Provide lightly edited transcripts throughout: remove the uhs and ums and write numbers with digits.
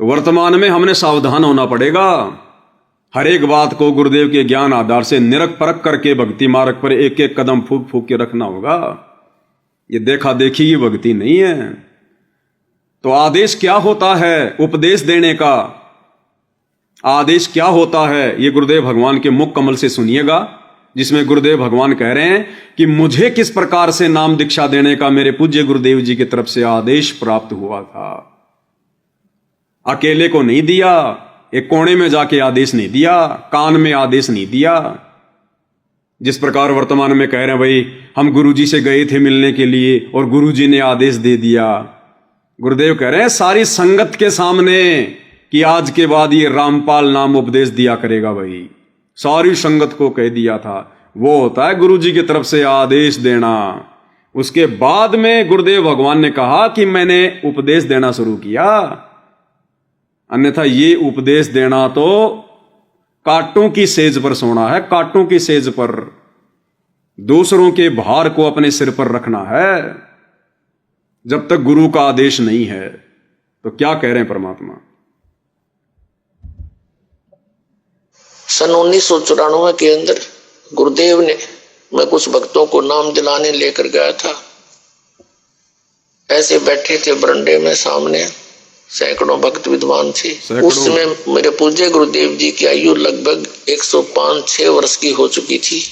तो वर्तमान में हमने सावधान होना पड़ेगा। हर एक बात को गुरुदेव के ज्ञान आधार से निरख परख करके भक्ति मार्ग पर एक एक कदम फूक फूक के रखना होगा। ये देखा देखी की भक्ति नहीं है। तो आदेश क्या होता है उपदेश देने का, आदेश क्या होता है, ये गुरुदेव भगवान के मुख कमल से सुनिएगा, जिसमें गुरुदेव भगवान कह रहे हैं कि मुझे किस प्रकार से नाम दीक्षा देने का मेरे पूज्य गुरुदेव जी की तरफ से आदेश प्राप्त हुआ था। अकेले को नहीं दिया, एक कोने में जाके आदेश नहीं दिया, कान में आदेश नहीं दिया। जिस प्रकार वर्तमान में कह रहे हैं भाई हम गुरुजी से गए थे मिलने के लिए और गुरुजी ने आदेश दे दिया। गुरुदेव कह रहे हैं सारी संगत के सामने कि आज के बाद ये रामपाल नाम उपदेश दिया करेगा। भाई सारी संगत को कह दिया था। वो होता है गुरुजी की तरफ से आदेश देना। उसके बाद में गुरुदेव भगवान ने कहा कि मैंने उपदेश देना शुरू किया, अन्यथा ये उपदेश देना तो कांटों की सेज पर सोना है, कांटों की सेज पर। दूसरों के भार को अपने सिर पर रखना है जब तक गुरु का आदेश नहीं है। तो क्या कह रहे हैं परमात्मा। सन 1994 के अंदर गुरुदेव ने, मैं कुछ भक्तों को नाम दिलाने लेकर गया था। ऐसे बैठे थे बरंडे में, सामने सैकड़ों भक्त विद्वान थे। उस समय मेरे पूज्य गुरुदेव जी की आयु लगभग 105-6 वर्ष की हो चुकी थी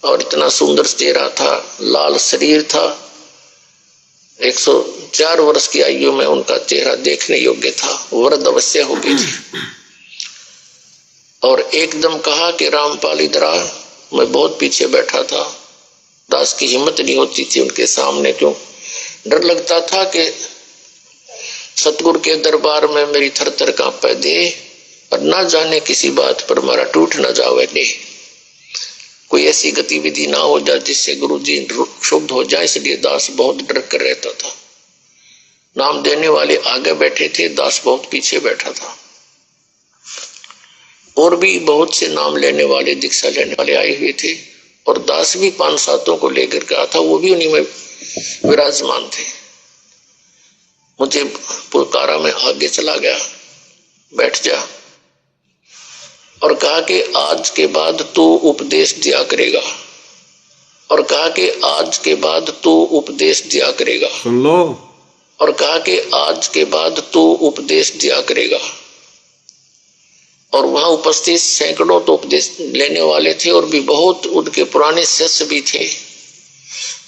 और इतना सुंदर चेहरा था, लाल शरीर था। 104 वर्ष की आयु में उनका चेहरा देखने योग्य था, वृद्ध अवश्य हो गई थी। और एकदम कहा कि रामपाल इधर आ। मैं बहुत पीछे बैठा था, दास की हिम्मत नहीं होती थी उनके सामने, क्यों डर लगता था कि सतगुरु के दरबार में मेरी थर थर कांपे दे और ना जाने किसी बात पर मारा टूट न जावे ने, कोई ऐसी गतिविधि ना हो जाए जिससे गुरु जी शुद्ध हो जाए। इसलिए दास बहुत डर कर रहता था। नाम देने वाले आगे बैठे थे, दास बहुत पीछे बैठा था। और भी बहुत से नाम लेने वाले, दीक्षा लेने वाले आए हुए थे और दास भी 5-7 को लेकर गया था, वो भी उन्हीं में विराजमान थे। मुझे पुकारा में आगे चला गया, बैठ जा, और कहा कि आज के बाद तू उपदेश दिया करेगा, और कहा कि आज के बाद तू उपदेश दिया करेगा, सुन लो, और कहा कि आज के बाद तू उपदेश दिया करेगा। और वहां उपस्थित सैकड़ों तो उपदेश लेने वाले थे और भी बहुत उनके पुराने शिष्य भी थे।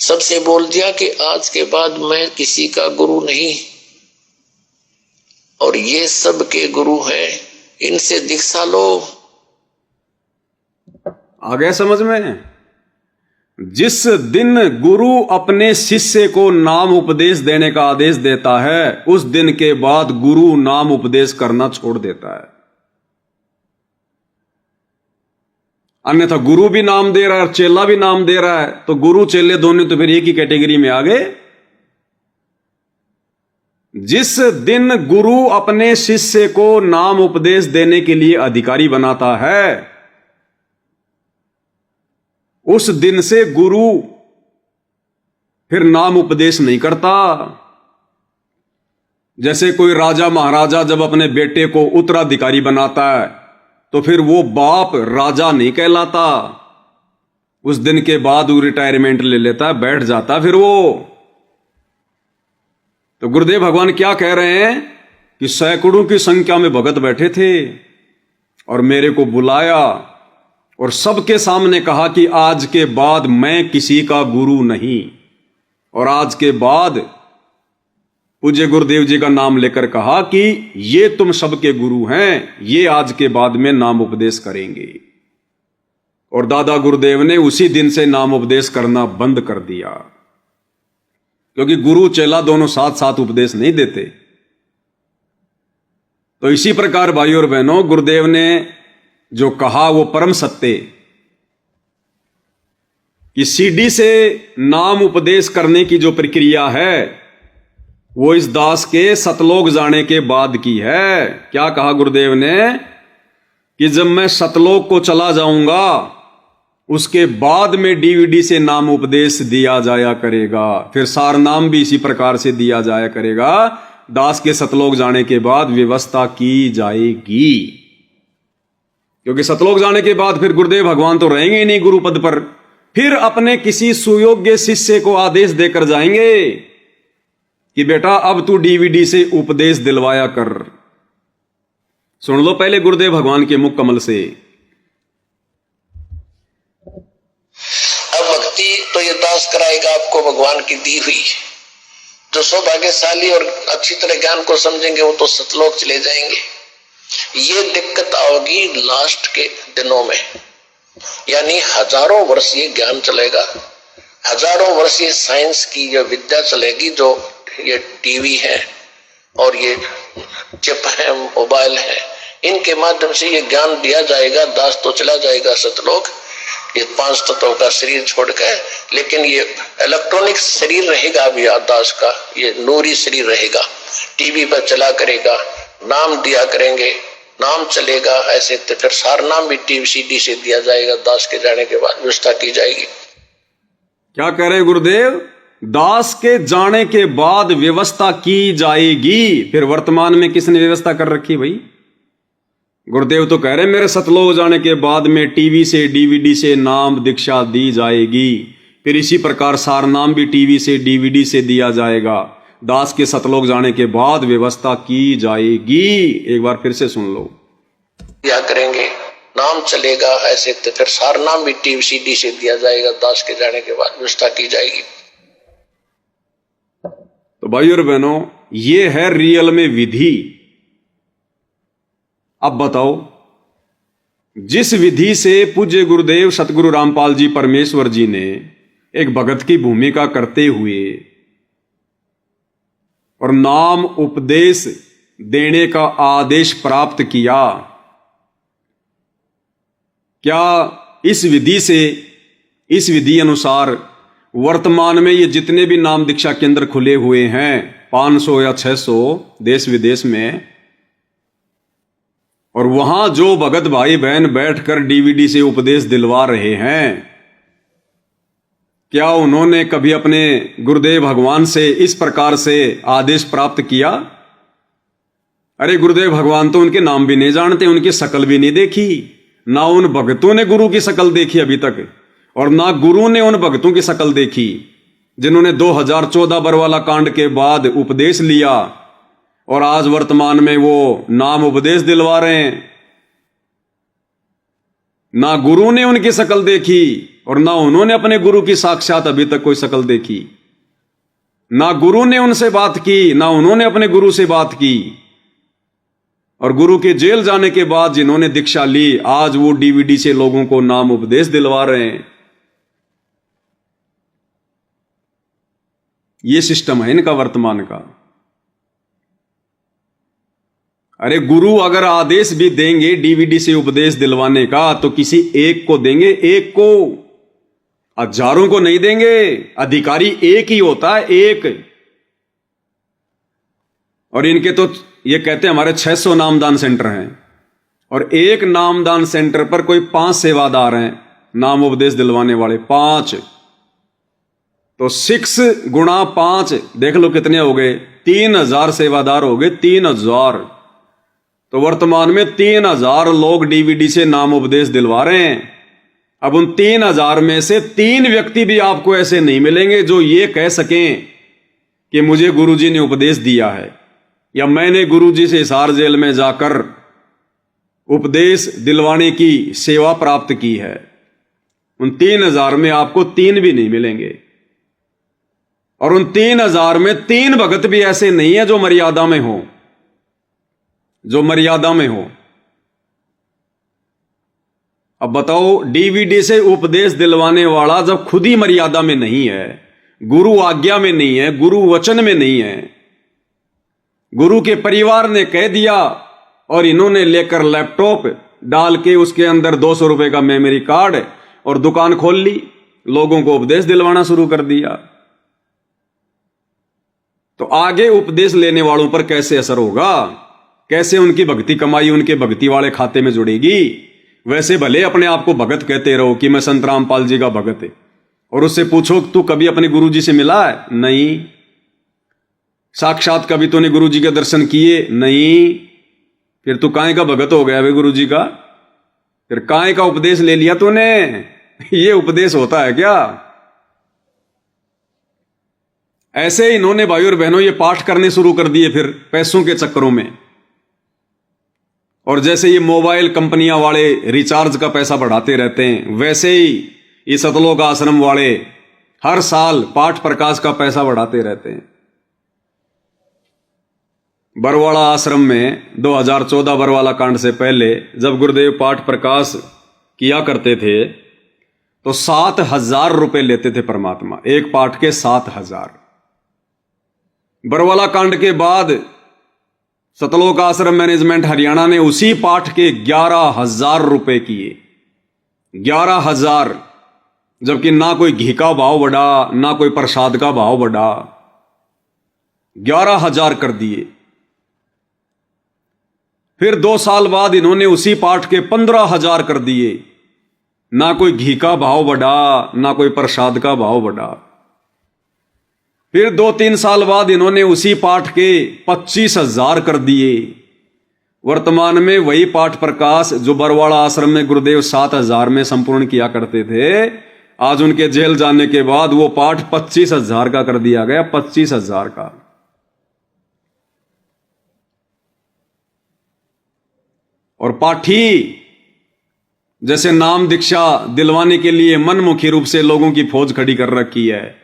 सबसे बोल दिया कि आज के बाद मैं किसी का गुरु नहीं, और ये सब के गुरु हैं, इनसे दीक्षा लो। आ गया समझ में। जिस दिन गुरु अपने शिष्य को नाम उपदेश देने का आदेश देता है, उस दिन के बाद गुरु नाम उपदेश करना छोड़ देता है। अन्यथा गुरु भी नाम दे रहा है और चेला भी नाम दे रहा है, तो गुरु चेले दोनों तो फिर एक ही कैटेगरी में आ गए। जिस दिन गुरु अपने शिष्य को नाम उपदेश देने के लिए अधिकारी बनाता है, उस दिन से गुरु फिर नाम उपदेश नहीं करता। जैसे कोई राजा महाराजा जब अपने बेटे को उत्तराधिकारी बनाता है, तो फिर वो बाप राजा नहीं कहलाता। उस दिन के बाद वो रिटायरमेंट ले लेता है, बैठ जाता फिर वो। तो गुरुदेव भगवान क्या कह रहे हैं कि सैकड़ों की संख्या में भगत बैठे थे और मेरे को बुलाया और सबके सामने कहा कि आज के बाद मैं किसी का गुरु नहीं। और आज के बाद पूज्य गुरुदेव जी का नाम लेकर कहा कि ये तुम सबके गुरु हैं, ये आज के बाद में नाम उपदेश करेंगे। और दादा गुरुदेव ने उसी दिन से नाम उपदेश करना बंद कर दिया, क्योंकि गुरु चेला दोनों साथ साथ उपदेश नहीं देते। तो इसी प्रकार भाइयों और बहनों, गुरुदेव ने जो कहा वो परम सत्य, कि सीढ़ी से नाम उपदेश करने की जो प्रक्रिया है वो इस दास के सतलोक जाने के बाद की है। क्या कहा गुरुदेव ने कि जब मैं सतलोक को चला जाऊंगा उसके बाद में डीवीडी से नाम उपदेश दिया जाया करेगा, फिर सार नाम भी इसी प्रकार से दिया जाया करेगा। दास के सतलोक जाने के बाद व्यवस्था की जाएगी। क्योंकि सतलोक जाने के बाद फिर गुरुदेव भगवान तो रहेंगे ही नहीं गुरु पद पर, फिर अपने किसी सुयोग्य शिष्य को आदेश देकर जाएंगे कि बेटा अब तू डीवीडी से उपदेश दिलवाया कर। सुन लो पहले गुरुदेव भगवान के मुख कमल से। अब भक्ति तो ये दास कराएगा आपको भगवान की दी हुई। जो सौभाग्यशाली और अच्छी तरह ज्ञान को समझेंगे वो तो सतलोक चले जाएंगे। ये दिक्कत आओगी लास्ट के दिनों में, यानी हजारों वर्ष ये ज्ञान चलेगा, हजारों वर्ष ये साइंस की ये विद्या चलेगी, जो ये टीवी है और ये चिप है, मोबाइल है, इनके माध्यम से ये ज्ञान दिया जाएगा। दास तो चला जाएगा सतलोक, ये 5 तत्वों का शरीर छोड़कर, लेकिन ये इलेक्ट्रॉनिक शरीर रहेगा भी दास का, ये नूरी शरीर रहेगा। टीवी पर चला करेगा, नाम दिया करेंगे, नाम चलेगा। ऐसे तो फिर सारा नाम भी टीवी सीडी से दिया जाएगा। दास के जाने के बाद व्यवस्था की जाएगी। क्या कह रहे गुरुदेव? दास के जाने के बाद व्यवस्था की जाएगी। फिर वर्तमान में किसने व्यवस्था कर रखी भाई? गुरुदेव तो कह रहे मेरे सतलोक जाने के बाद में टीवी से डीवीडी से नाम दीक्षा दी जाएगी। फिर इसी प्रकार सार नाम भी टीवी से डीवीडी से दिया जाएगा। दास के सतलोक जाने के बाद व्यवस्था की जाएगी। एक बार फिर से सुन लो। क्या करेंगे, नाम चलेगा। ऐसे तो फिर सार नाम भी टीवी सीडी से दिया जाएगा। दास के जाने के बाद व्यवस्था की जाएगी। तो भाई और बहनों, ये है रियल में विधि। अब बताओ, जिस विधि से पूज्य गुरुदेव सतगुरु रामपाल जी परमेश्वर जी ने एक भगत की भूमिका करते हुए और नाम उपदेश देने का आदेश प्राप्त किया, क्या इस विधि अनुसार वर्तमान में ये जितने भी नाम दीक्षा केंद्र खुले हुए हैं 500 या 600 देश विदेश में, और वहां जो भगत भाई बहन बैठकर डीवीडी से उपदेश दिलवा रहे हैं, क्या उन्होंने कभी अपने गुरुदेव भगवान से इस प्रकार से आदेश प्राप्त किया? अरे गुरुदेव भगवान तो उनके नाम भी नहीं जानते, उनकी शकल भी नहीं देखी, ना उन भक्तों ने गुरु की शकल देखी अभी तक, और ना गुरु ने उन भक्तों की शकल देखी जिन्होंने 2014 बरवाला कांड के बाद उपदेश लिया और आज वर्तमान में वो नाम उपदेश दिलवा रहे हैं। ना गुरु ने उनकी शकल देखी और ना उन्होंने अपने गुरु की साक्षात अभी तक कोई शकल देखी। ना गुरु ने उनसे बात की, ना उन्होंने अपने गुरु से बात की। और गुरु के जेल जाने के बाद जिन्होंने दीक्षा ली, आज वो डीवीडी से लोगों को नाम उपदेश दिलवा रहे हैं। ये सिस्टम है इनका वर्तमान का। अरे गुरु अगर आदेश भी देंगे डीवीडी से उपदेश दिलवाने का तो किसी एक को देंगे, एक को, हजारों को नहीं देंगे। अधिकारी एक ही होता है, एक। और इनके तो ये कहते हैं हमारे 600 नामदान सेंटर हैं और एक नामदान सेंटर पर कोई 5 सेवादार हैं नाम उपदेश दिलवाने वाले, 5। तो 6 गुणा 5 देख लो कितने हो गए, 3000 सेवादार हो गए, 3000। तो वर्तमान में 3000 लोग डीवीडी से नाम उपदेश दिलवा रहे हैं। अब उन 3000 में से 3 व्यक्ति भी आपको ऐसे नहीं मिलेंगे जो ये कह सकें कि मुझे गुरुजी ने उपदेश दिया है या मैंने गुरुजी से हिसार जेल में जाकर उपदेश दिलवाने की सेवा प्राप्त की है। उन 3000 में आपको 3 भी नहीं मिलेंगे। और उन 3000 में 3 भगत भी ऐसे नहीं है जो मर्यादा में हो, जो मर्यादा में हो। अब बताओ, डीवीडी से उपदेश दिलवाने वाला जब खुद ही मर्यादा में नहीं है, गुरु आज्ञा में नहीं है, गुरु वचन में नहीं है, गुरु के परिवार ने कह दिया और इन्होंने लेकर लैपटॉप डाल के उसके अंदर 200 रुपए का मेमोरी कार्ड और दुकान खोल ली, लोगों को उपदेश दिलवाना शुरू कर दिया, तो आगे उपदेश लेने वालों पर कैसे असर होगा? कैसे उनकी भक्ति कमाई उनके भक्ति वाले खाते में जुड़ेगी? वैसे भले अपने आप को भगत कहते रहो कि मैं संत रामपाल जी का भगत है, और उससे पूछो तू कभी अपने गुरु जी से मिला है? नहीं। साक्षात कभी तूने गुरु जी के दर्शन किए नहीं, फिर तू काहे का भगत हो गया वे गुरु जी का? फिर काहे का उपदेश ले लिया तूने? ये उपदेश होता है क्या? ऐसे ही इन्होंने भाई और बहनों ये पाठ करने शुरू कर दिए फिर पैसों के चक्करों में। और जैसे ये मोबाइल कंपनियां वाले रिचार्ज का पैसा बढ़ाते रहते हैं, वैसे ही ये सतलोक आश्रम वाले हर साल पाठ प्रकाश का पैसा बढ़ाते रहते हैं। बरवाड़ा आश्रम में 2014 बरवाला कांड से पहले जब गुरुदेव पाठ प्रकाश किया करते थे तो 7,000 रुपए लेते थे परमात्मा, एक पाठ के 7,000। बरवाला कांड के बाद सतलोक आश्रम मैनेजमेंट हरियाणा ने उसी पाठ के 11,000 रुपए किए। 11,000, जबकि ना कोई घी का भाव बढ़ा ना कोई प्रसाद का भाव बढ़ा, 11,000 कर दिए। फिर 2 साल बाद इन्होंने उसी पाठ के 15,000 कर दिए। ना कोई घी का भाव बढ़ा ना कोई प्रसाद का भाव बढ़ा। फिर 2-3 साल बाद इन्होंने उसी पाठ के 25,000 कर दिए। वर्तमान में वही पाठ प्रकाश जो बरवाड़ा आश्रम में गुरुदेव 7,000 में संपूर्ण किया करते थे, आज उनके जेल जाने के बाद वो पाठ 25,000 का कर दिया गया, 25,000 का। और पाठी जैसे नाम दीक्षा दिलवाने के लिए मनमुखी रूप से लोगों की फौज खड़ी कर रखी है,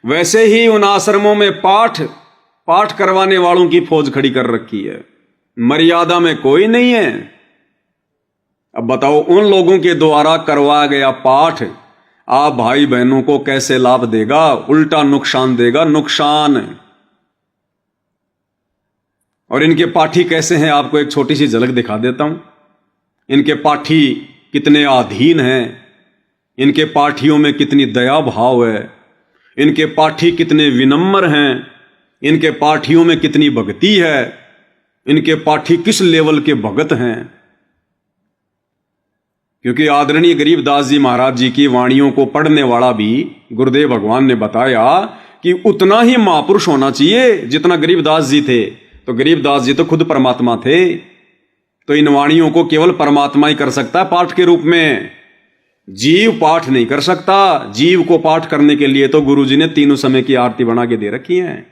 वैसे ही उन आश्रमों में पाठ करवाने वालों की फौज खड़ी कर रखी है। मर्यादा में कोई नहीं है। अब बताओ, उन लोगों के द्वारा करवाया गया पाठ आप भाई बहनों को कैसे लाभ देगा? उल्टा नुकसान देगा, नुकसान। और इनके पाठी कैसे हैं, आपको एक छोटी सी झलक दिखा देता हूं। इनके पाठी कितने अधीन हैं, इनके पाठियों में कितनी दया भाव है, इनके पाठी कितने विनम्र हैं, इनके पाठियों में कितनी भक्ति है, इनके पाठी किस लेवल के भगत हैं। क्योंकि आदरणीय गरीबदास जी महाराज जी की वाणियों को पढ़ने वाला भी गुरुदेव भगवान ने बताया कि उतना ही महापुरुष होना चाहिए जितना गरीबदास जी थे। तो गरीबदास जी तो खुद परमात्मा थे, तो इन वाणियों को केवल परमात्मा ही कर सकता है पाठ के रूप में। जीव पाठ नहीं कर सकता। जीव को पाठ करने के लिए तो गुरु जी ने 3 समय की आरती बना के दे रखी है।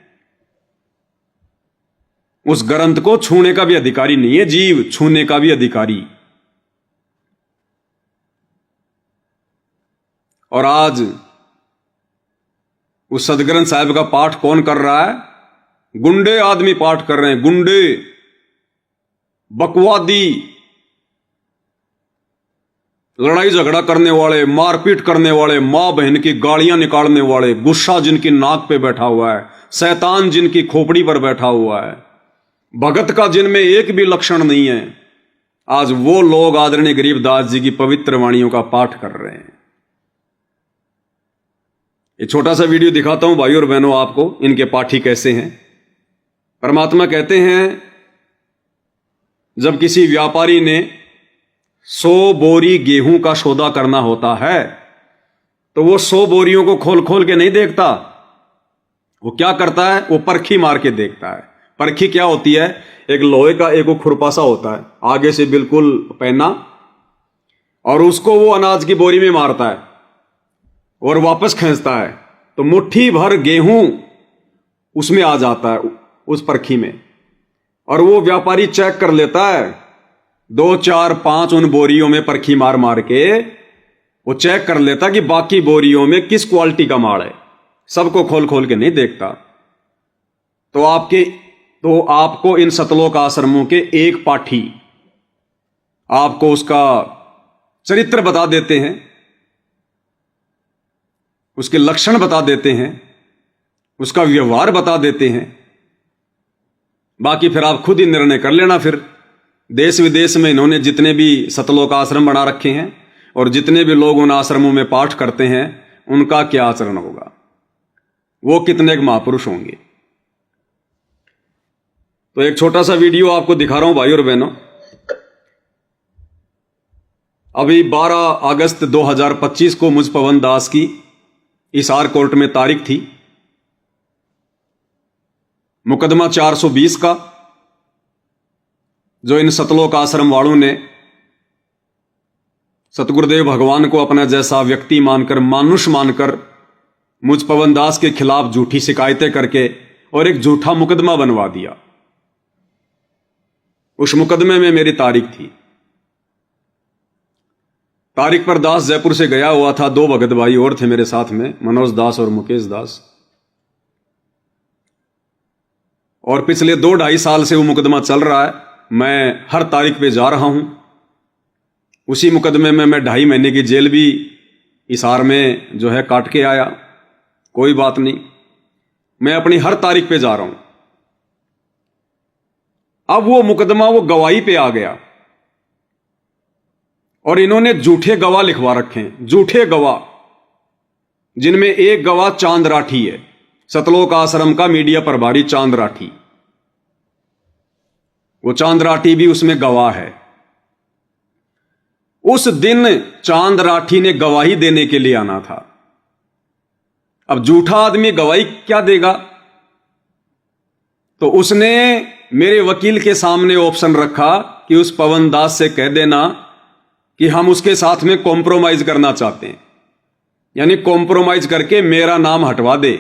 उस ग्रंथ को छूने का भी अधिकारी नहीं है जीव, छूने का भी अधिकारी। और आज उस सदग्रंथ साहिब का पाठ कौन कर रहा है? गुंडे आदमी पाठ कर रहे हैं, गुंडे, बकवादी, लड़ाई झगड़ा करने वाले, मारपीट करने वाले, मां बहन की गालियां निकालने वाले, गुस्सा जिनकी नाक पे बैठा हुआ है, शैतान जिनकी खोपड़ी पर बैठा हुआ है, भगत का जिनमें एक भी लक्षण नहीं है, आज वो लोग आदरणीय गरीबदास जी की पवित्र वाणियों का पाठ कर रहे हैं। ये छोटा सा वीडियो दिखाता हूं भाई और बहनों आपको, इनके पाठी कैसे हैं। परमात्मा कहते हैं जब किसी व्यापारी ने 100 बोरी गेहूं का सौदा करना होता है तो वो 100 बोरियों को खोल खोल के नहीं देखता। वो क्या करता है? वो परखी मार के देखता है। परखी क्या होती है? एक लोहे का एक खुरपा सा होता है, आगे से बिल्कुल पहना, और उसको वो अनाज की बोरी में मारता है और वापस खींचता है तो मुट्ठी भर गेहूं उसमें आ जाता है, उस परखी में। और वो व्यापारी चेक कर लेता है 2, 4, 5 उन बोरियों में परखी मार मार के वो चेक कर लेता कि बाकी बोरियों में किस क्वालिटी का माल है। सबको खोल खोल के नहीं देखता। तो आपको इन सतलोक आश्रमों के एक पाठी आपको उसका चरित्र बता देते हैं, उसके लक्षण बता देते हैं, उसका व्यवहार बता देते हैं। बाकी फिर आप खुद ही निर्णय कर लेना। फिर देश विदेश में इन्होंने जितने भी सतलोक आश्रम बना रखे हैं और जितने भी लोग उन आश्रमों में पाठ करते हैं, उनका क्या आचरण होगा, वो कितने एक महापुरुष होंगे। तो एक छोटा सा वीडियो आपको दिखा रहा हूं भाई और बहनों। अभी 12 अगस्त 2025 को मुझ पवन दास की हिसार कोर्ट में तारीख थी। मुकदमा 420 का, जो इन सतलोक आश्रम वालों ने सतगुरुदेव भगवान को अपना जैसा व्यक्ति मानकर, मानुष मानकर मुझ पवन दास के खिलाफ झूठी शिकायतें करके और एक झूठा मुकदमा बनवा दिया। उस मुकदमे में मेरी तारीख थी। तारीख पर दास जयपुर से गया हुआ था। 2 भगत भाई और थे मेरे साथ में, मनोज दास और मुकेश दास। और पिछले 2-2.5 साल से वो मुकदमा चल रहा है। मैं हर तारीख पे जा रहा हूं। उसी मुकदमे में मैं 2.5 महीने की जेल भी हिसार में जो है काट के आया। कोई बात नहीं, मैं अपनी हर तारीख पे जा रहा हूं। अब वो मुकदमा वो गवाही पे आ गया और इन्होंने झूठे गवाह लिखवा रखे हैं, झूठे गवाह, जिनमें एक गवाह चांद राठी है, सतलोक आश्रम का मीडिया प्रभारी चांद राठी। वो चांद राठी भी उसमें गवाह है। उस दिन चांद राठी ने गवाही देने के लिए आना था। अब झूठा आदमी गवाही क्या देगा? तो उसने मेरे वकील के सामने ऑप्शन रखा कि उस पवन दास से कह देना कि हम उसके साथ में कॉम्प्रोमाइज करना चाहते हैं, यानी कॉम्प्रोमाइज करके मेरा नाम हटवा दे,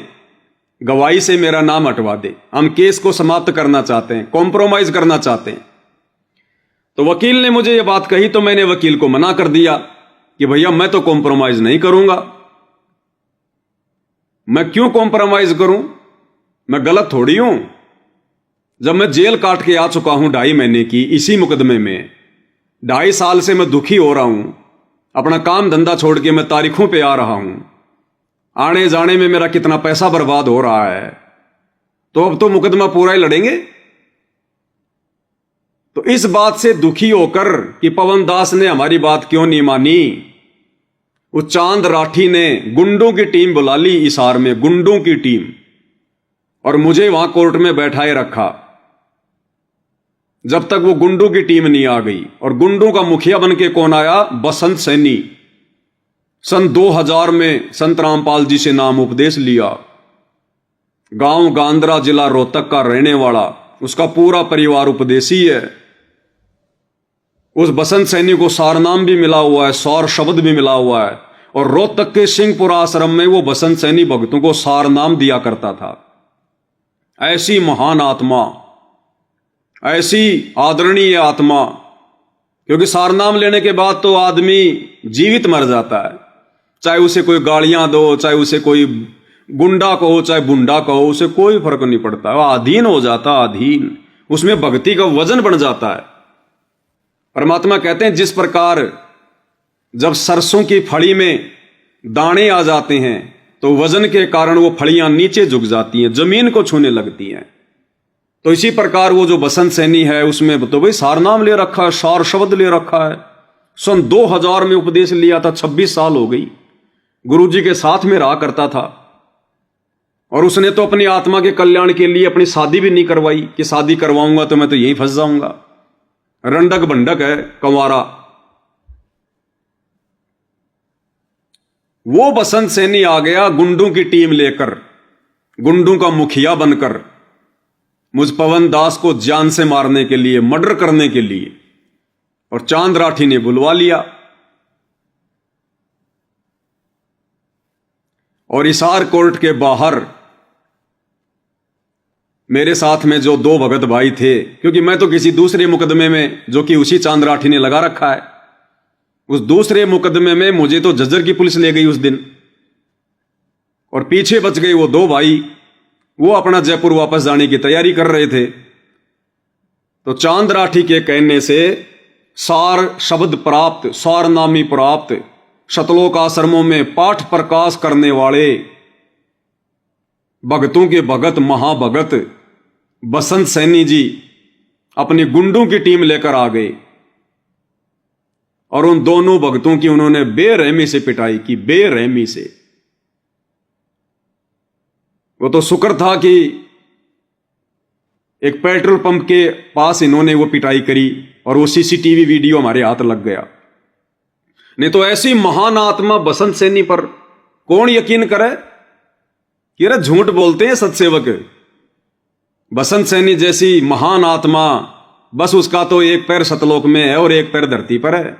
गवाही से मेरा नाम हटवा दे। हम केस को समाप्त करना चाहते हैं, कॉम्प्रोमाइज करना चाहते हैं। तो वकील ने मुझे यह बात कही तो मैंने वकील को मना कर दिया कि भैया मैं तो कॉम्प्रोमाइज नहीं करूंगा। मैं क्यों कॉम्प्रोमाइज करूं? मैं गलत थोड़ी हूं। जब मैं जेल काट के आ चुका हूं 2.5 महीने की इसी मुकदमे में, 2.5 साल से मैं दुखी हो रहा हूं। अपना काम धंधा छोड़ के मैं तारीखों पे आ रहा हूं। आने जाने में मेरा कितना पैसा बर्बाद हो रहा है। तो अब तो मुकदमा पूरा ही लड़ेंगे। तो इस बात से दुखी होकर कि पवन दास ने हमारी बात क्यों नहीं मानी, उस चांद राठी ने गुंडों की टीम बुला ली हिसार में, गुंडों की टीम, और मुझे वहां कोर्ट में बैठाए रखा जब तक वो गुंडों की टीम नहीं आ गई। और गुंडों का मुखिया बन के कौन आया? बसंत सैनी। सन 2000 में संत रामपाल जी से नाम उपदेश लिया। गांव गांधरा, जिला रोहतक का रहने वाला, उसका पूरा परिवार उपदेशी है। उस बसंत सैनी को सारनाम भी मिला हुआ है, सौर शब्द भी मिला हुआ है। और रोहतक के सिंहपुरा आश्रम में वो बसंत सैनी भक्तों को सारनाम दिया करता था। ऐसी महान आत्मा, ऐसी आदरणीय आत्मा, क्योंकि सारनाम लेने के बाद तो आदमी जीवित मर जाता है। चाहे उसे कोई गालियां दो, चाहे उसे कोई गुंडा कहो, चाहे बुंडा कहो, उसे कोई फर्क नहीं पड़ता। वह अधीन हो जाता, अधीन। उसमें भक्ति का वजन बढ़ जाता है। परमात्मा कहते हैं जिस प्रकार जब सरसों की फली में दाने आ जाते हैं तो वजन के कारण वो फलियां नीचे झुक जाती हैं, जमीन को छूने लगती हैं। तो इसी प्रकार वो जो बसंत सैनी है उसमें तो भाई सारनाम ले रखा है, सार शब्द ले रखा है। सन 2000 में उपदेश लिया था, 26 साल हो गई। गुरुजी के साथ में रहा करता था। और उसने तो अपनी आत्मा के कल्याण के लिए अपनी शादी भी नहीं करवाई कि शादी करवाऊंगा तो मैं तो यहीं फंस जाऊंगा। रंडक भंडक है, कंवारा। वो बसंत सैनी आ गया गुंडों की टीम लेकर, गुंडों का मुखिया बनकर, मुझ पवन दास को जान से मारने के लिए, मर्डर करने के लिए। और चांद राठी ने बुलवा लिया। और हिसार कोर्ट के बाहर मेरे साथ में जो 2 भगत भाई थे, क्योंकि मैं तो किसी दूसरे मुकदमे में, जो कि उसी चांद राठी ने लगा रखा है, उस दूसरे मुकदमे में मुझे तो झज्जर की पुलिस ले गई उस दिन। और पीछे बच गए वो 2 भाई, वो अपना जयपुर वापस जाने की तैयारी कर रहे थे। तो चांद राठी के कहने से सार शब्द प्राप्त, सार नामी प्राप्त, सतलोक आश्रमों में पाठ प्रकाश करने वाले भगतों के भगत, महाभगत बसंत सैनी जी अपनी गुंडों की टीम लेकर आ गए। और उन दोनों भक्तों की उन्होंने बेरहमी से पिटाई की, बेरहमी से। वो तो शुक्र था कि एक पेट्रोल पंप के पास इन्होंने वो पिटाई करी और वो सीसीटीवी वीडियो हमारे हाथ लग गया। नहीं तो ऐसी महान आत्मा बसंत सैनी पर कौन यकीन करे कि अरे झूठ बोलते हैं सत्सेवक। बसंत सैनी जैसी महान आत्मा, बस उसका तो एक पैर सतलोक में है और एक पैर धरती पर है।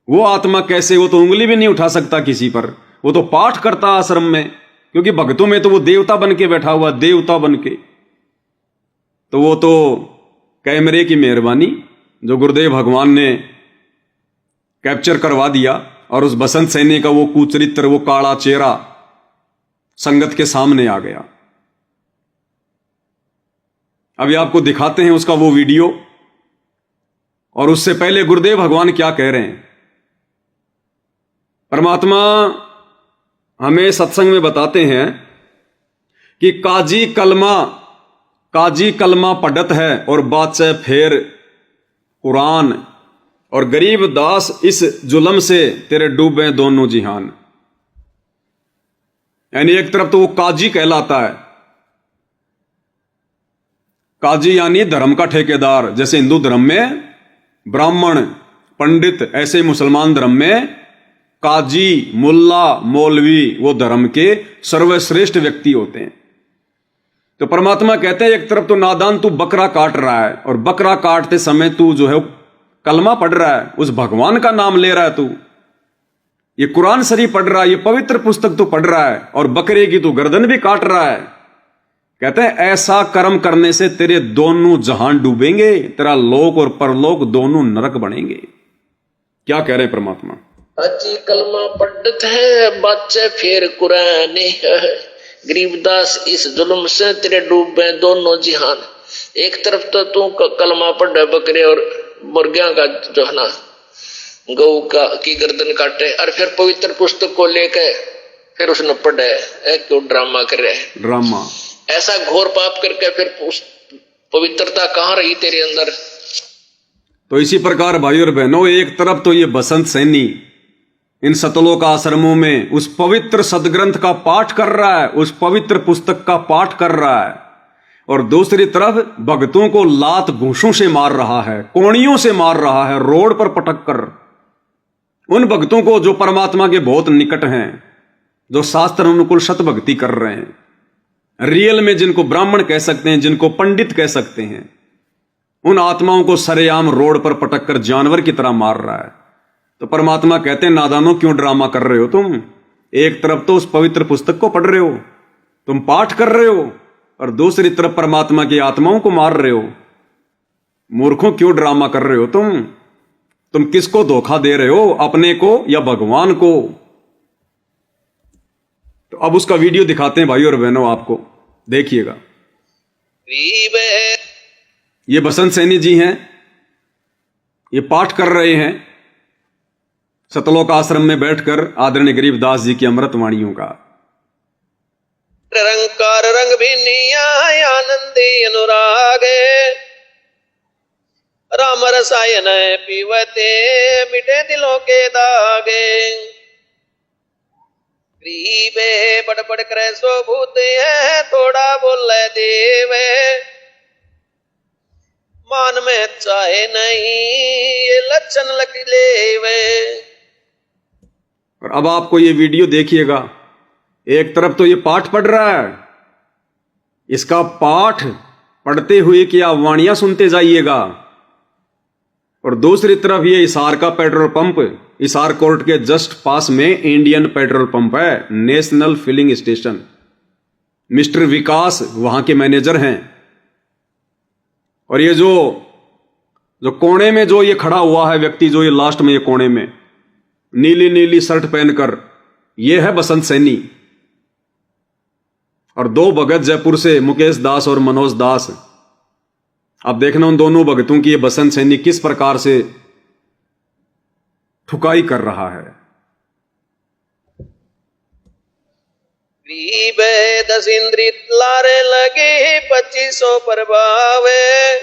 वो आत्मा कैसे, वो तो उंगली भी नहीं उठा सकता किसी पर, वो तो पाठ करता आश्रम में, क्योंकि भक्तों में तो वो देवता बन के बैठा हुआ, देवता बन के। तो वो तो कैमरे की मेहरबानी जो गुरुदेव भगवान ने कैप्चर करवा दिया, और उस बसंत सैनी का वो कुचरित्र, वो काला चेहरा संगत के सामने आ गया। अभी आपको दिखाते हैं उसका वो वीडियो, और उससे पहले गुरुदेव भगवान क्या कह रहे हैं। परमात्मा हमें सत्संग में बताते हैं कि काजी कलमा पढ़त है और बाचे फेर कुरान, और गरीब दास इस जुल्म से तेरे डूबे दोनों जिहान। यानी एक तरफ तो वो काजी कहलाता है, काजी यानी धर्म का ठेकेदार, जैसे हिंदू धर्म में ब्राह्मण पंडित, ऐसे मुसलमान धर्म में काजी, मुल्ला, मौलवी वो धर्म के सर्वश्रेष्ठ व्यक्ति होते हैं। तो परमात्मा कहते हैं एक तरफ तो नादान तू बकरा काट रहा है, और बकरा काटते समय तू जो है कलमा पढ़ रहा है, उस भगवान का नाम ले रहा है, तू ये कुरान शरीफ पढ़ रहा है, ये पवित्र पुस्तक तू पढ़ रहा है, और बकरे की तू गर्दन भी काट रहा है। कहते हैं ऐसा कर्म करने से तेरे दोनों जहान डूबेंगे, तेरा लोक और परलोक दोनों नरक बनेंगे। क्या कह रहे हैं परमात्मा। अजी कलमा पढ़त है, बच्चे फिर कुरान है, गरीबदास इस जुल्म से तेरे डूबे दोनों जिहान। एक तरफ तो तू कलमा पढ़ बकरे और मुर्गियां का जो है ना गऊ का की गर्दन काटे, और फिर पवित्र पुस्तक को लेके फिर उसने पढ़े, क्यों ड्रामा कर रहे हैं, ड्रामा। ऐसा घोर पाप करके फिर पवित्रता कहां रही तेरे अंदर। तो इसी प्रकार भाई और बहनों, एक तरफ तो ये बसंत सैनी इन सतलोक आश्रमों में उस पवित्र सदग्रंथ का पाठ कर रहा है, उस पवित्र पुस्तक का पाठ कर रहा है, और दूसरी तरफ भक्तों को लात घूंसों से मार रहा है, कोड़ियों से मार रहा है, रोड पर पटक कर। उन भक्तों को जो परमात्मा के बहुत निकट हैं, जो शास्त्र अनुकूल सत भक्ति कर रहे हैं, रियल में जिनको ब्राह्मण कह सकते हैं, जिनको पंडित कह सकते हैं, उन आत्माओं को सरेआम रोड पर पटक कर जानवर की तरह मार रहा है। तो परमात्मा कहते हैं नादानों क्यों ड्रामा कर रहे हो तुम। एक तरफ तो उस पवित्र पुस्तक को पढ़ रहे हो, तुम पाठ कर रहे हो, और दूसरी तरफ परमात्मा की आत्माओं को मार रहे हो। मूर्खों क्यों ड्रामा कर रहे हो तुम किसको धोखा दे रहे हो, अपने को या भगवान को। तो अब उसका वीडियो दिखाते हैं भाई और बहनों, आपको देखिएगा। ये बसंत सैनी जी हैं, ये पाठ कर रहे हैं सतलोक आश्रम में बैठकर आदरणीय गरीबदास जी की अमृत वाणियों का। रंकार रंग भिन्निया आनंदी अनुरागे, राम रसायन पीवते मिटे दिलों के दागे। गरीबे पट पट करे सो भूत है, थोड़ा बोले देवे, मान में चाहे नहीं ये लक्षण लग लेवे। और अब आपको ये वीडियो देखिएगा। एक तरफ तो ये पाठ पढ़ रहा है, इसका पाठ पढ़ते हुए की आप वाणियां सुनते जाइएगा, और दूसरी तरफ ये हिसार का पेट्रोल पंप, हिसार कोर्ट के जस्ट पास में इंडियन पेट्रोल पंप है, नेशनल फिलिंग स्टेशन। मिस्टर विकास वहां के मैनेजर हैं, और ये जो कोने में जो ये खड़ा हुआ है व्यक्ति, जो ये लास्ट में ये कोने में नीली नीली शर्ट पहनकर, ये है बसंत सैनी। और दो भगत जयपुर से, मुकेश दास और मनोज दास। अब देखना उन दोनों भगतों की ये बसंत सैनी किस प्रकार से ठुकाई कर रहा है। दस इंद्रित लारे लगे 2500 प्रभावे,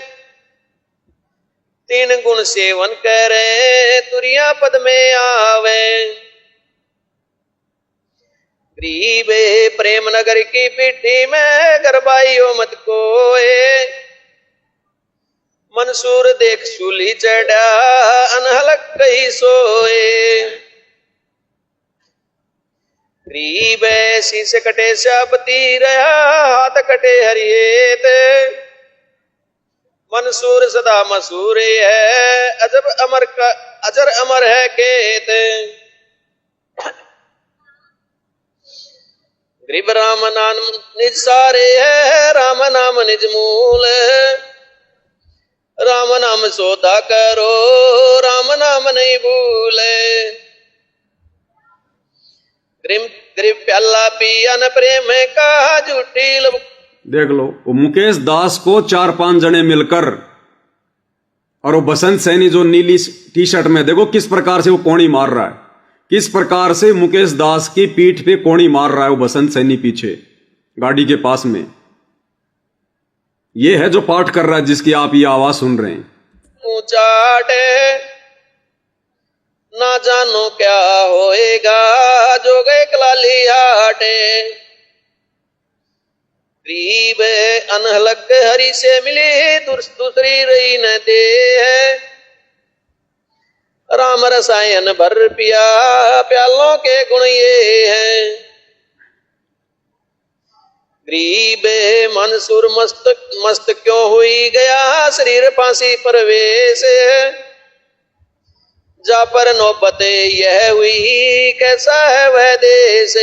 3 गुण सेवन करे तुरिया पद में आवे। गरीबे प्रेम नगर की पिट्ठी में गरबाइयो मत कोए, मंसूर देख सूली चढ़ा अनहलक कही सोए। गरीब शीश कटे श्यापति रहा हाथ कटे हरियेत मंसूर सदा मसूर है अजब अमर का अजर अमर है केत गरीब राम नाम निज सारे है राम नाम निज मूल राम नाम सोदा करो राम नाम नहीं भूले गरीब प्याला पियन प्रेम का झूठी देख लो, वो मुकेश दास को 4-5 जने मिलकर और वो बसंत सैनी जो नीली टी शर्ट में, देखो किस प्रकार से वो कोणी मार रहा है, किस प्रकार से मुकेश दास की पीठ पे कोणी मार रहा है वो बसंत सैनी पीछे गाड़ी के पास में। ये है जो पाठ कर रहा है जिसकी आप ये आवाज सुन रहे हैं। ऊंचाटे ना जानो क्या होएगा जो गए कलाली हाटे गरीब अनहलक हरि से मिली दूसरी रही न दे है राम रसायन भर पिया प्यालों के गुण ये हैं गरीब मंसूर मस्त मस्त क्यों हुई गया शरीर फांसी परवेश जा पर नौबत यह हुई कैसा है वह देश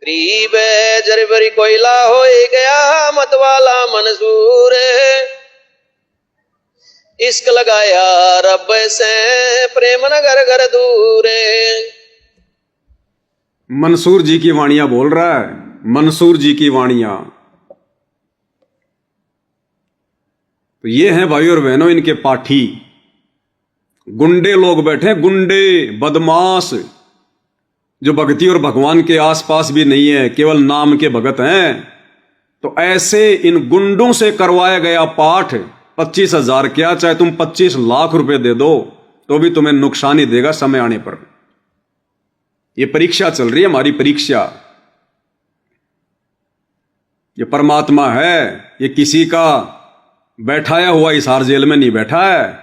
गरीब जरबरी कोयला हो गया मतवाला मंसूर इश्क लगाया रब से प्रेम नगर घर दूर। मंसूर जी की वाणियां बोल रहा है, मंसूर जी की वाणियां। तो ये हैं भाई और बहनों इनके पाठी, गुंडे लोग बैठे, गुंडे बदमाश, जो भक्ति और भगवान के आसपास भी नहीं है, केवल नाम के भगत हैं। तो ऐसे इन गुंडों से करवाया गया पाठ 25,000 क्या, चाहे तुम 25 लाख रुपए दे दो तो भी तुम्हें नुकसान ही देगा समय आने पर। ये परीक्षा चल रही है, हमारी परीक्षा। ये परमात्मा है, ये किसी का बैठाया हुआ हिसार जेल में नहीं बैठा है।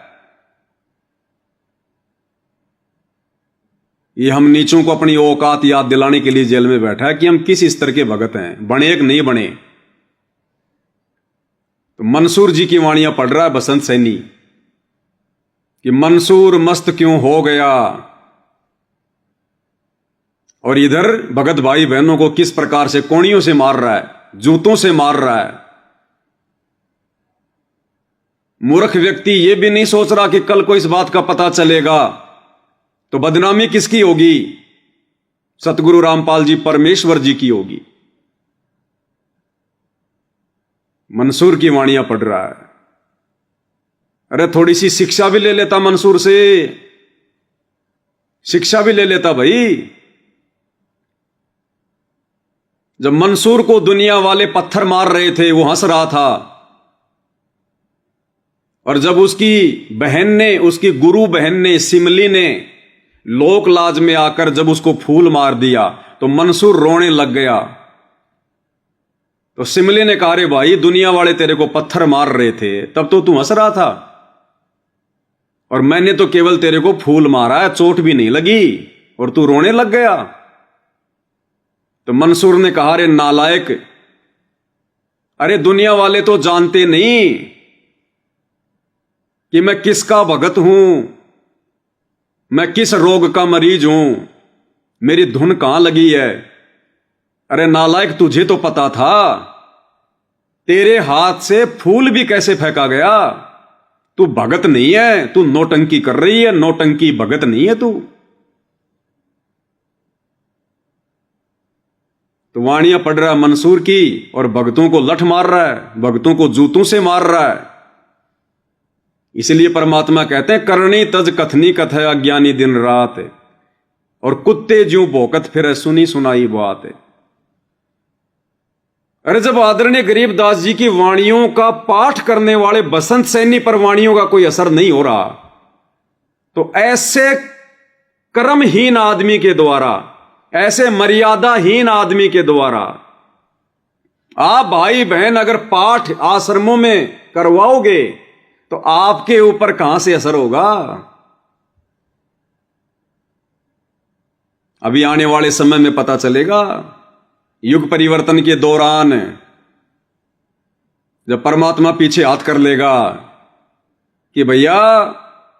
ये हम नीचों को अपनी औकात याद दिलाने के लिए जेल में बैठा है कि हम किस स्तर के भगत हैं, बने कि नहीं बने। तो मंसूर जी की वाणियां पढ़ रहा है बसंत सैनी कि मंसूर मस्त क्यों हो गया, और इधर भगत भाई बहनों को किस प्रकार से कोड़ियों से मार रहा है, जूतों से मार रहा है। मूर्ख व्यक्ति यह भी नहीं सोच रहा कि कल को इस बात का पता चलेगा तो बदनामी किसकी होगी, सतगुरु रामपाल जी परमेश्वर जी की होगी। मंसूर की वाणियां पढ़ रहा है। अरे थोड़ी सी शिक्षा भी ले लेता मंसूर से, शिक्षा भी ले लेता भाई। जब मंसूर को दुनिया वाले पत्थर मार रहे थे वो हंस रहा था, और जब उसकी बहन ने, उसकी गुरु बहन ने, सिमली ने लोक लाज में आकर जब उसको फूल मार दिया तो मंसूर रोने लग गया। तो सिमली ने कहा, रे भाई दुनिया वाले तेरे को पत्थर मार रहे थे तब तो तू हंस रहा था, और मैंने तो केवल तेरे को फूल मारा है, चोट भी नहीं लगी और तू रोने लग गया। तो मंसूर ने कहा, रे नालायक, अरे दुनिया वाले तो जानते नहीं कि मैं किसका भगत हूं, मैं किस रोग का मरीज हूं, मेरी धुन कहां लगी है। अरे नालायक, तुझे तो पता था, तेरे हाथ से फूल भी कैसे फेंका गया। तू भगत नहीं है, तू नौटंकी कर रही है, नौटंकी भगत नहीं है तू। तो वाणियां पढ़ रहा है मंसूर की और भक्तों को लठ मार रहा है, भक्तों को जूतों से मार रहा है। इसलिए परमात्मा कहते हैं, करणी तज कथनी कथय अज्ञानी दिन रात, और कुत्ते ज्यों भौंकत फिरे सुनी सुनाई बात। अरे जब आदरणीय गरीबदास जी की वाणियों का पाठ करने वाले बसंत सैनी पर वाणियों का कोई असर नहीं हो रहा, तो ऐसे कर्महीन आदमी के द्वारा, ऐसे मर्यादाहीन आदमी के द्वारा आप भाई बहन अगर पाठ आश्रमों में करवाओगे तो आपके ऊपर कहां से असर होगा। अभी आने वाले समय में पता चलेगा, युग परिवर्तन के दौरान जब परमात्मा पीछे हाथ कर लेगा कि भैया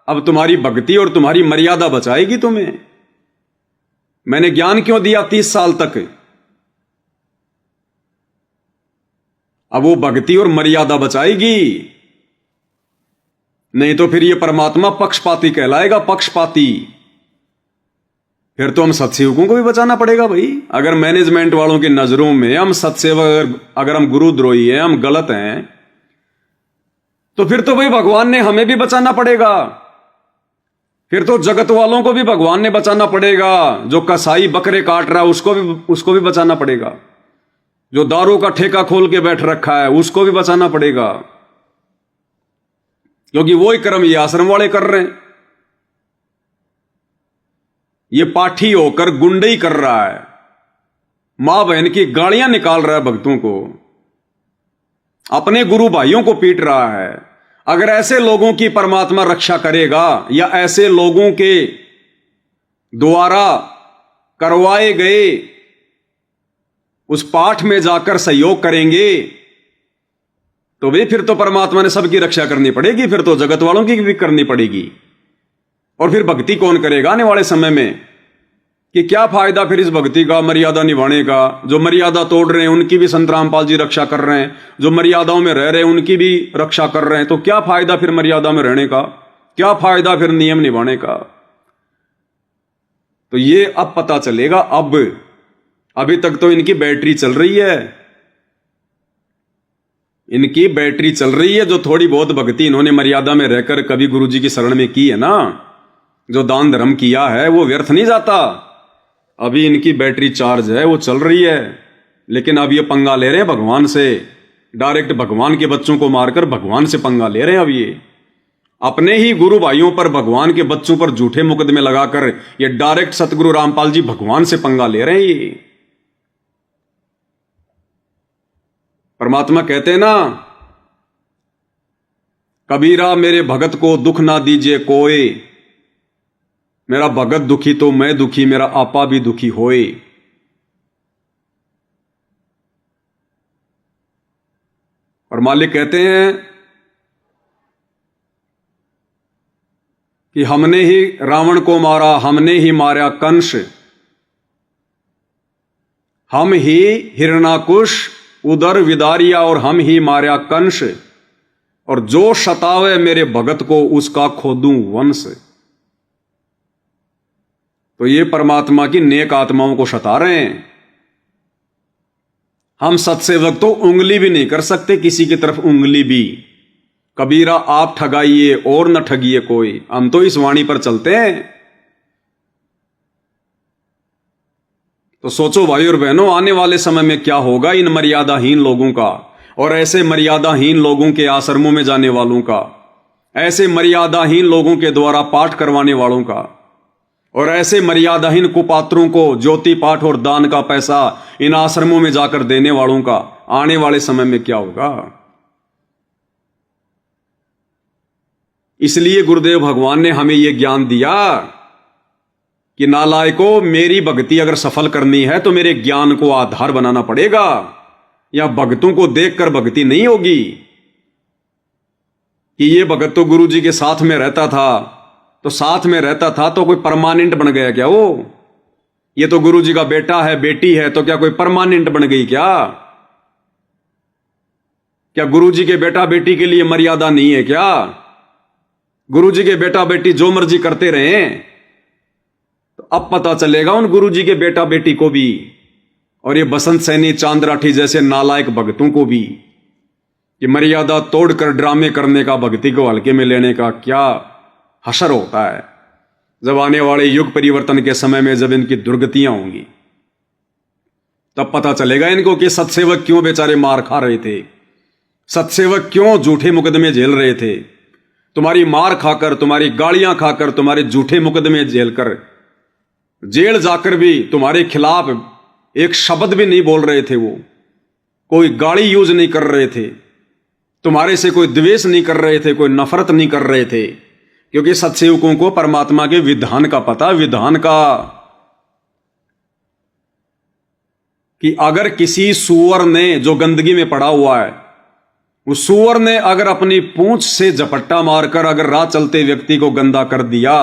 अब तुम्हारी भक्ति और तुम्हारी मर्यादा बचाएगी तुम्हें, मैंने ज्ञान क्यों दिया 30 साल तक, अब वो भक्ति और मर्यादा बचाएगी, नहीं तो फिर ये परमात्मा पक्षपाती कहलाएगा, पक्षपाती। फिर तो हम सत्सेवकों को भी बचाना पड़ेगा भाई। अगर मैनेजमेंट वालों की नजरों में हम सत्सेवक, अगर हम गुरुद्रोही हैं, हम गलत हैं, तो फिर तो भाई भगवान ने हमें भी बचाना पड़ेगा। फिर तो जगत वालों को भी भगवान ने बचाना पड़ेगा। जो कसाई बकरे काट रहा है उसको भी बचाना पड़ेगा। जो दारू का ठेका खोल के बैठ रखा है उसको भी बचाना पड़ेगा, क्योंकि वही कर्म ये आश्रम वाले कर रहे हैं। ये पाठी होकर गुंडई कर रहा है, मां बहन की गालियां निकाल रहा है भक्तों को, अपने गुरु भाइयों को पीट रहा है। अगर ऐसे लोगों की परमात्मा रक्षा करेगा या ऐसे लोगों के द्वारा करवाए गए उस पाठ में जाकर सहयोग करेंगे, तो वे फिर तो परमात्मा ने सबकी रक्षा करनी पड़ेगी, फिर तो जगत वालों की भी करनी पड़ेगी। और फिर भक्ति कौन करेगा आने वाले समय में? कि क्या फायदा फिर इस भक्ति का, मर्यादा निभाने का? जो मर्यादा तोड़ रहे हैं उनकी भी संत रामपाल जी रक्षा कर रहे हैं, जो मर्यादाओं में रह रहे हैं उनकी भी रक्षा कर रहे हैं। तो क्या फायदा फिर मर्यादा में रहने का, क्या फायदा फिर नियम निभाने का? तो ये अब पता चलेगा। अभी तक तो इनकी बैटरी चल रही है, इनकी बैटरी चल रही है। जो थोड़ी बहुत भक्ति इन्होंने मर्यादा में रहकर कभी गुरु जी की शरण में की है ना, जो दान धर्म किया है, वो व्यर्थ नहीं जाता। अभी इनकी बैटरी चार्ज है, वो चल रही है। लेकिन अब ये पंगा ले रहे हैं भगवान से, डायरेक्ट भगवान के बच्चों को मारकर भगवान से पंगा ले रहे हैं। अब ये अपने ही गुरु भाइयों पर, भगवान के बच्चों पर झूठे मुकदमे लगाकर ये डायरेक्ट सतगुरु रामपाल जी भगवान से पंगा ले रहे हैं। ये परमात्मा कहते हैं ना, कबीरा मेरे भगत को दुख ना दीजिए कोई, मेरा भगत दुखी तो मैं दुखी, मेरा आपा भी दुखी होए। और मालिक कहते हैं कि हमने ही रावण को मारा, हमने ही मारा कंस, हम ही हिरणाकुश उदर विदारिया, और हम ही मारा कंस, और जो सतावे मेरे भगत को उसका खोदूं वंश। तो ये परमात्मा की नेक आत्माओं को सता रहे हैं। हम सत्सेवक तो उंगली भी नहीं कर सकते किसी की तरफ, उंगली भी। कबीरा आप ठगाइए और न ठगिए कोई, हम तो इस वाणी पर चलते हैं। तो सोचो भाई और बहनों, आने वाले समय में क्या होगा इन मर्यादाहीन लोगों का, और ऐसे मर्यादाहीन लोगों के आश्रमों में जाने वालों का, ऐसे मर्यादाहीन लोगों के द्वारा पाठ करवाने वालों का, और ऐसे मर्यादाहीन कुपात्रों को ज्योति पाठ और दान का पैसा इन आश्रमों में जाकर देने वालों का आने वाले समय में क्या होगा। इसलिए गुरुदेव भगवान ने हमें यह ज्ञान दिया कि नालायकों, मेरी भक्ति अगर सफल करनी है तो मेरे ज्ञान को आधार बनाना पड़ेगा, या भक्तों को देखकर भक्ति नहीं होगी। कि ये भगत तो गुरु जी के साथ में रहता था, तो साथ में रहता था तो कोई परमानेंट बन गया क्या वो? ये तो गुरु जी का बेटा है, बेटी है, तो क्या कोई परमानेंट बन गई क्या? क्या गुरु जी के बेटा बेटी के लिए मर्यादा नहीं है क्या? गुरु जी के बेटा बेटी जो मर्जी करते रहे। तो अब पता चलेगा उन गुरु जी के बेटा बेटी को भी, और ये बसंत सैनी, चांद राठी जैसे नालायक भक्तों को भी, कि मर्यादा तोड़कर ड्रामे करने का, भक्ति को हल्के में लेने का क्या हशर होता है। जब आने वाले युग परिवर्तन के समय में जब इनकी दुर्गतियां होंगी, तब पता चलेगा इनको कि सत्सेवक क्यों बेचारे मार खा रहे थे, सत्सेवक क्यों झूठे मुकदमे झेल रहे थे। तुम्हारी मार खाकर, तुम्हारी गालियां खाकर, तुम्हारे झूठे मुकदमे झेलकर जेल जाकर भी तुम्हारे खिलाफ एक शब्द भी नहीं बोल रहे थे, वो कोई गाली यूज नहीं कर रहे थे, तुम्हारे से कोई द्वेष नहीं कर रहे थे, कोई नफरत नहीं कर रहे थे, क्योंकि सत्सेवकों को परमात्मा के विधान का पता, विधान का। कि अगर किसी सूअर ने, जो गंदगी में पड़ा हुआ है, उस सूअर ने अगर अपनी पूंछ से झपट्टा मारकर अगर राह चलते व्यक्ति को गंदा कर दिया,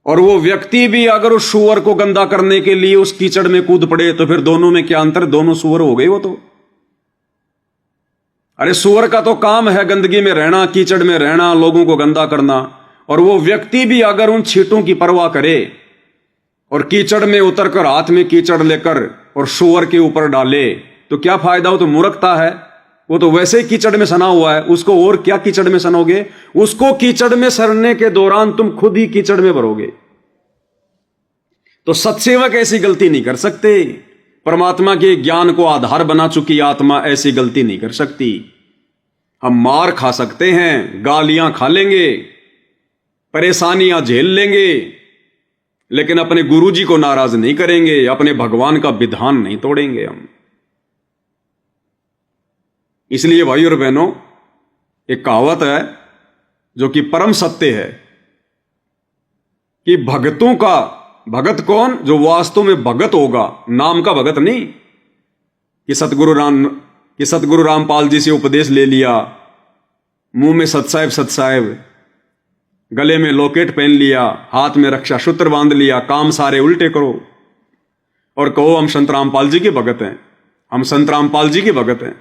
और वो व्यक्ति भी अगर उस सूअर को गंदा करने के लिए उस कीचड़ में कूद पड़े, तो फिर दोनों में क्या अंतर? दोनों सूअर हो गए वो तो। अरे सूअर का तो काम है गंदगी में रहना, कीचड़ में रहना, लोगों को गंदा करना, और वो व्यक्ति भी अगर उन छींटों की परवाह करे और कीचड़ में उतरकर हाथ में कीचड़ लेकर और सूअर के ऊपर डाले, तो क्या फायदा? वो तो मूर्खता है। वो तो वैसे ही कीचड़ में सना हुआ है, उसको और क्या कीचड़ में सनोगे? उसको कीचड़ में सड़ने के दौरान तुम खुद ही कीचड़ में भरोगे। तो सत्सेवक ऐसी गलती नहीं कर सकते। परमात्मा के ज्ञान को आधार बना चुकी आत्मा ऐसी गलती नहीं कर सकती। हम मार खा सकते हैं, गालियां खा लेंगे, परेशानियां झेल लेंगे, लेकिन अपने गुरुजी को नाराज नहीं करेंगे, अपने भगवान का विधान नहीं तोड़ेंगे हम। इसलिए भाई और बहनों, एक कहावत है जो कि परम सत्य है कि भगतों का, भगत कौन? जो वास्तव में भगत होगा, नाम का भगत नहीं कि सतगुरु रामपाल जी से उपदेश ले लिया, मुंह में सतसाहेब, गले में लॉकेट पहन लिया, हाथ में रक्षा सूत्र बांध लिया, काम सारे उल्टे करो और कहो हम संत रामपाल जी के भगत हैं, हम संत रामपाल जी के भगत हैं।